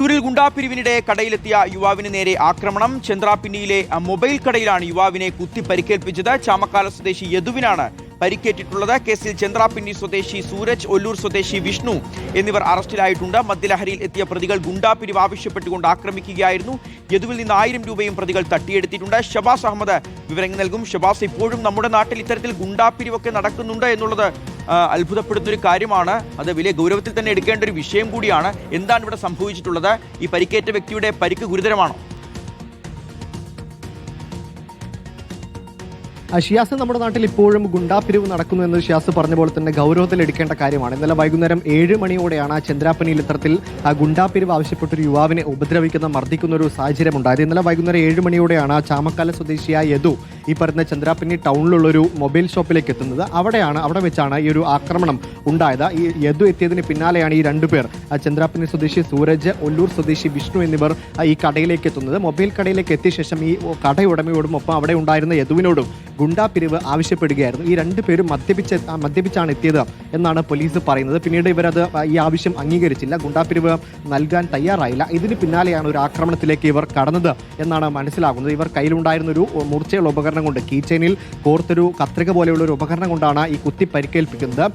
തൃശൂരിൽ ഗുണ്ടാപിരിവിനിടെ കടയിലെത്തിയ യുവാവിന് നേരെ ആക്രമണം. ചന്ദ്രാപിന്നിയിലെ മൊബൈൽ കടയിലാണ് യുവാവിനെ കുത്തി പരിക്കേൽപ്പിച്ചത്. ചാമക്കാല സ്വദേശി യദുവിനാണ് പരിക്കേറ്റിട്ടുള്ളത്. കേസിൽ ചന്ദ്രാപിന്നി സ്വദേശി സൂരജ്, ഒല്ലൂർ സ്വദേശി വിഷ്ണു എന്നിവർ അറസ്റ്റിലായിട്ടുണ്ട്. മദ്യലഹരിയിൽ എത്തിയ പ്രതികൾ ഗുണ്ടാപിരിവ് ആവശ്യപ്പെട്ടുകൊണ്ട് ആക്രമിക്കുകയായിരുന്നു. യദുവിൽ നിന്ന് 1000 രൂപയും പ്രതികൾ തട്ടിയെടുത്തിട്ടുണ്ട്. ഷബാസ് അഹമ്മദ് വിവരങ്ങൾ നൽകും. ഷബാസ്, ഇപ്പോഴും നമ്മുടെ നാട്ടിൽ ഇത്തരത്തിൽ ഗുണ്ടാപിരിവൊക്കെ നടക്കുന്നുണ്ട് എന്നുള്ളത് അത്ഭുതപ്പെടുന്നൊരു കാര്യമാണ്. അത് വലിയ ഗൗരവത്തിൽ തന്നെ എടുക്കേണ്ട ഒരു വിഷയം കൂടിയാണ്. എന്താണ് ഇവിടെ സംഭവിച്ചിട്ടുള്ളത്? ഈ പരിക്കേറ്റ വ്യക്തിയുടെ പരിക്ക് ഗുരുതരമാണോ? ഷിയാസ്, നമ്മുടെ നാട്ടിൽ ഇപ്പോഴും ഗുണ്ടാപിരിവ് നടക്കുന്നു എന്ന് ഷിയാസ് പറഞ്ഞ പോലെ തന്നെ ഗൗരവത്തിൽ എടുക്കേണ്ട കാര്യമാണ്. ഇന്നലെ വൈകുന്നേരം 7 മണിയോടെയാണ് ചന്ദ്രാപിന്നിയിൽ ഇത്തരത്തിൽ ഗുണ്ടാപിരിവ് ആവശ്യപ്പെട്ടൊരു യുവാവിനെ മർദ്ദിക്കുന്ന ഒരു സാഹചര്യം ഉണ്ടായത്. ഇന്നലെ വൈകുന്നേരം 7 മണിയോടെയാണ് ചാമക്കാല സ്വദേശിയായ യദു ഈ പറയുന്ന ചന്ദ്രാപിന്നി ടൗണിലുള്ളൊരു മൊബൈൽ ഷോപ്പിലേക്ക് എത്തുന്നത്. അവിടെ വെച്ചാണ് ഈ ഒരു ആക്രമണം ഉണ്ടായത്. ഈ യദു എത്തിയതിന് പിന്നാലെയാണ് ഈ 2 പേർ, ചന്ദ്രാപിന്നി സ്വദേശി സൂരജ്, ഒല്ലൂർ സ്വദേശി വിഷ്ണു എന്നിവർ ഈ കടയിലേക്ക് എത്തുന്നത്. മൊബൈൽ കടയിലേക്ക് എത്തിയ ശേഷം ഈ കടയുടമയോടും ഒപ്പം അവിടെ ഉണ്ടായിരുന്ന യദുവിനോടും ഗുണ്ടാപിരിവ് ആവശ്യപ്പെടുകയായിരുന്നു. ഈ 2 പേരും മദ്യപിച്ചാണ് എത്തിയത് എന്നാണ് പോലീസ് പറയുന്നത്. പിന്നീട് ഇവരത് ഈ ആവശ്യം അംഗീകരിച്ചില്ല, ഗുണ്ടാപിരിവ് നൽകാൻ തയ്യാറായില്ല. ഇതിന് പിന്നാലെയാണ് ഒരു ആക്രമണത്തിലേക്ക് ഇവർ കടന്നത് എന്നാണ് മനസ്സിലാകുന്നത്. ഇവർ കയ്യിലുണ്ടായിരുന്ന ഒരു മൂർച്ചയുള്ള ഉപകരണം കൊണ്ട്, കീ ചെയിനിൽ കോർത്തൊരു കത്രിക പോലെയുള്ള ഒരു ഉപകരണം കൊണ്ടാണ് ഈ കുത്തി പരിക്കേൽപ്പിക്കുന്നത്.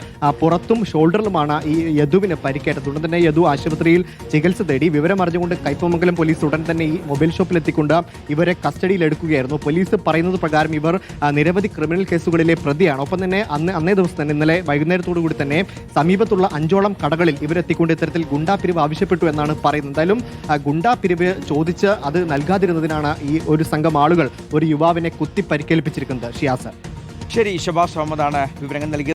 പുറത്തും ഷോൾഡറിലുമാണ് ഈ യദുവിന് പരിക്കേറ്റത്. ഉടൻ തന്നെ യദു ആശുപത്രിയിൽ ചികിത്സ തേടി. വിവരം അറിഞ്ഞുകൊണ്ട് കയ്പമംഗലം പോലീസ് ഉടൻ തന്നെ ഈ മൊബൈൽ ഷോപ്പിലെത്തിക്കൊണ്ട് ഇവരെ കസ്റ്റഡിയിൽ എടുക്കുകയായിരുന്നു. പോലീസ് പറയുന്നത് പ്രകാരം ഇവർ നിരവധി ക്രിമിനൽ കേസുകളിലെ പ്രതിയാണ്. ഒപ്പം തന്നെ അന്നേ ദിവസം തന്നെ, ഇന്നലെ വൈകുന്നേരത്തോടു കൂടി തന്നെ സമീപത്തുള്ള 5ഓളം കടകളിൽ ഇവരെത്തിക്കൊണ്ട് ഇത്തരത്തിൽ ഗുണ്ടാപിരിവ് ആവശ്യപ്പെട്ടു എന്നാണ് പറയുന്നത്. എന്തായാലും ഗുണ്ടാപിരിവ് ചോദിച്ച് അത് നൽകാതിരുന്നതിനാണ് ഈ ഒരു സംഘം ആളുകൾ ഒരു യുവാവിനെ കുത്തി പരിക്കേൽപ്പിച്ചിരിക്കുന്നത്. ഷിയാസ്. ശരി, ഷബാസ് അഹമ്മദാണ് വിവരങ്ങൾ നൽകിയത്.